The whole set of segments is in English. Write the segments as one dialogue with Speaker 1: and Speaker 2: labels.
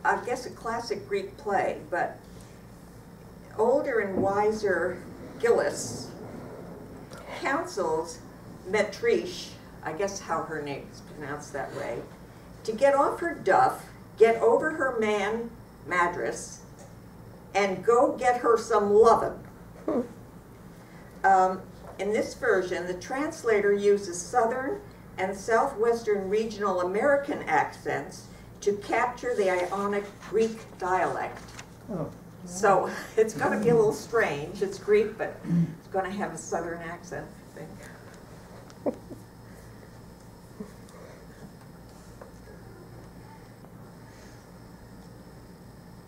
Speaker 1: I guess, a classic Greek play, but older and wiser Gillis counsels Metriche, I guess how her name is pronounced that way, to get off her duff, get over her man, Madras, and go get her some lovin'. In this version, the translator uses Southern and Southwestern regional American accents to capture the Ionic Greek dialect.
Speaker 2: Oh.
Speaker 1: So it's going to be a little strange. It's Greek, but it's going to have a Southern accent, I think.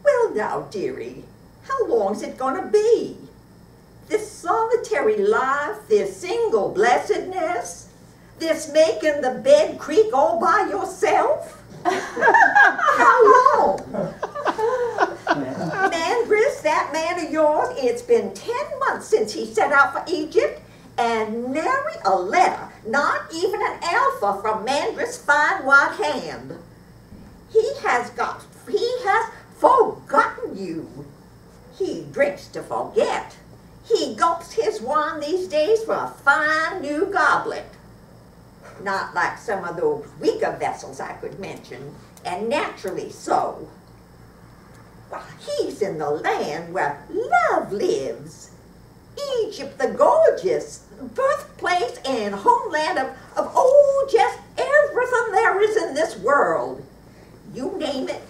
Speaker 1: Well now, dearie, how long's it going to be? This solitary life, this single blessedness, this making the bed creak all by yourself? How long? Mandris, that man of yours, it's been 10 months since he set out for Egypt, and nary a letter, not even an alpha from Mandris' fine white hand. He has forgotten you. He drinks to forget. He gulps his wine these days from a fine new goblet. Not like some of those weaker vessels I could mention, and naturally so. Well, he's in the land where love lives. Egypt the gorgeous, birthplace and homeland of oh, just everything there is in this world. You name it,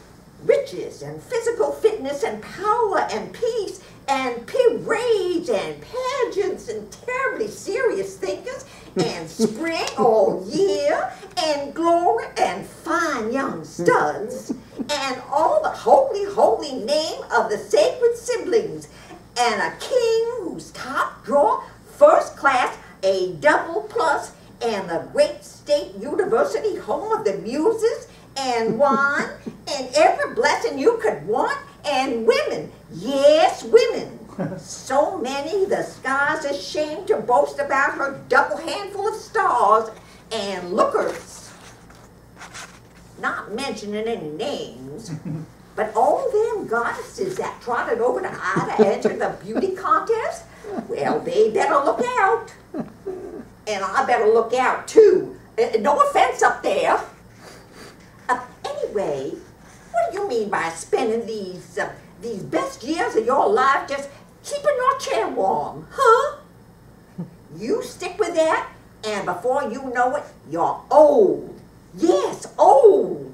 Speaker 1: riches and physical fitness and power and peace and parades and pageants and terribly serious thinkers and spring all year and glory and fine young studs and all the holy, holy name of the sacred siblings and a king who's top drawer, first class, a double plus, and the great state university home of the muses, and wine, and every blessing you could want, and women, yes, women. So many the sky's ashamed to boast about her double handful of stars and lookers. Not mentioning any names, but all them goddesses that trotted over to Ida enter the beauty contest, well, they better look out. And I better look out too. No offense up there. Anyway, what do you mean by spending these best years of your life just keeping your chair warm, huh? You stick with that, and before you know it, you're old. Yes, old.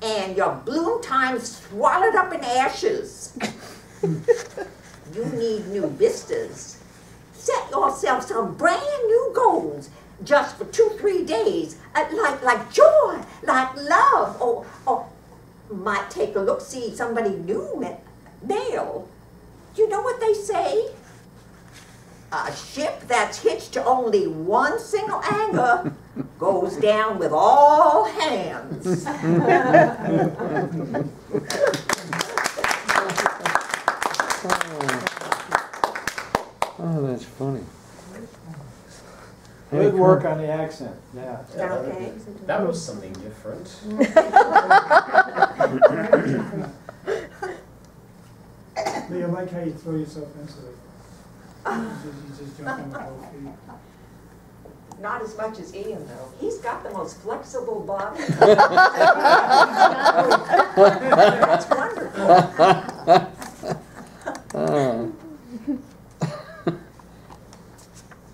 Speaker 1: And your bloom time's swallowed up in ashes. You need new vistas. Set yourself some brand new goals just for 2-3 days, like joy, like love, or might take a look, see somebody new, male. You know what they say? A ship that's hitched to only one single anchor goes down with all hands.
Speaker 3: Oh, that's funny.
Speaker 2: Good work on the accent, yeah.
Speaker 1: Okay.
Speaker 4: That was something different.
Speaker 5: Lee, I like how you throw yourself into it. You just jump on with both feet.
Speaker 1: Not as much as Ian, though. He's got the most flexible body. That's wonderful.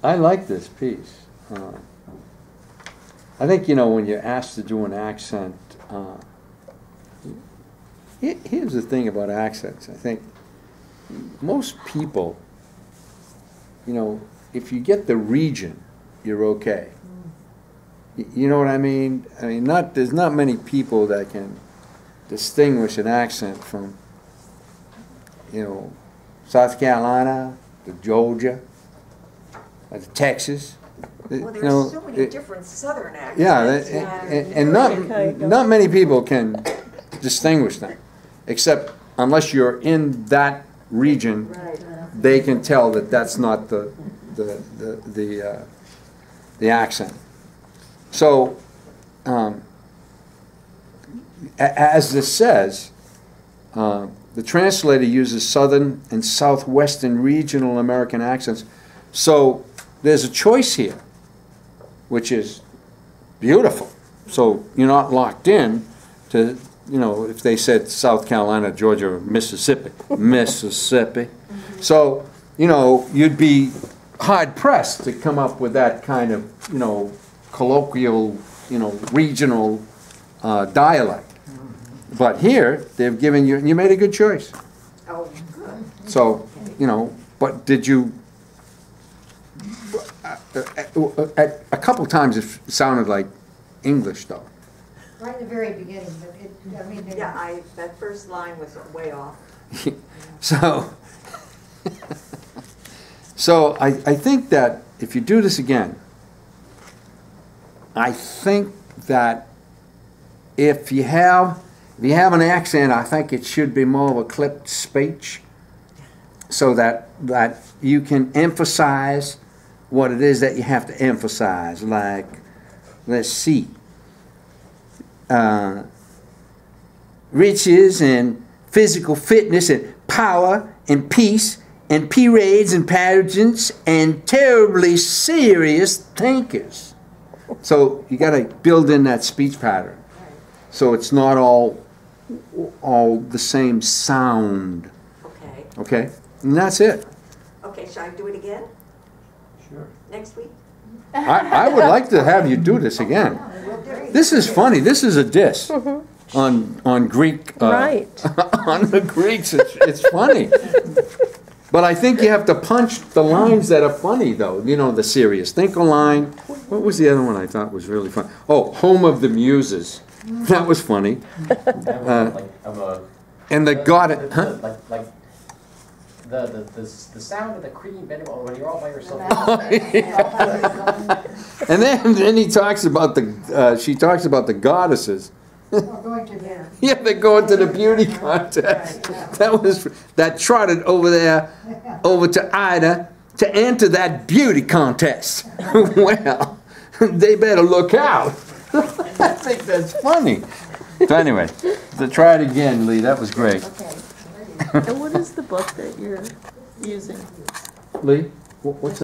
Speaker 3: I like this piece. I think, you know, when you're asked to do an accent, here's the thing about accents. I think most people, you know, if you get the region, you're okay. You know what I mean? I mean, there's not many people that can distinguish an accent from, you know, South Carolina to Georgia to Texas.
Speaker 1: Well, there's
Speaker 3: you know,
Speaker 1: so many different Southern accents.
Speaker 3: Yeah, and not many people can distinguish them, except unless you're in that region,
Speaker 1: Right.
Speaker 3: they can tell that that's not the accent. So, as this says, The translator uses Southern and Southwestern regional American accents. So there's a choice here, which is beautiful. So you're not locked in to, you know, if they said South Carolina, Georgia, or Mississippi. Mississippi. So, you know, you'd be hard pressed to come up with that kind of, you know, colloquial, you know, regional dialect. But here, they've given you, and you made a good choice.
Speaker 1: Oh, good.
Speaker 3: So, you know, but did you, a couple times it sounded like English though.
Speaker 6: Right in the very beginning, but it, I mean,
Speaker 1: Yeah, that first line was way off.
Speaker 3: So, so I think that if you do this again, I think that if you have an accent, I think it should be more of a clipped speech, so that you can emphasize what it is that you have to emphasize. Like, let's see, riches and physical fitness and power and peace and parades and pageants and terribly serious thinkers. So you got to build in that speech pattern, so it's not all the same sound.
Speaker 1: Okay.
Speaker 3: Okay, and that's it.
Speaker 1: Okay, shall I do it again
Speaker 2: Sure.
Speaker 1: next week?
Speaker 3: I would like to have you do this again. This is funny. This is a diss on Greek.
Speaker 7: Right.
Speaker 3: On the Greeks, it's funny. But I think you have to punch the lines that are funny, though. You know, the serious think line. What was the other one I thought was really fun? Oh, Home of the Muses. That was funny. And the God. Huh?
Speaker 4: Like the sound of the cream bending when you're all by yourself.
Speaker 3: And then he talks about she talks about the goddesses.
Speaker 6: going to there.
Speaker 3: Yeah, they're going to the beauty contest. That trotted over there, over to Ida to enter that beauty contest. Well, they better look out. I think that's funny. So anyway, to try it again, Lee. That was great.
Speaker 7: And what is the book that you're using?
Speaker 3: Lee, what's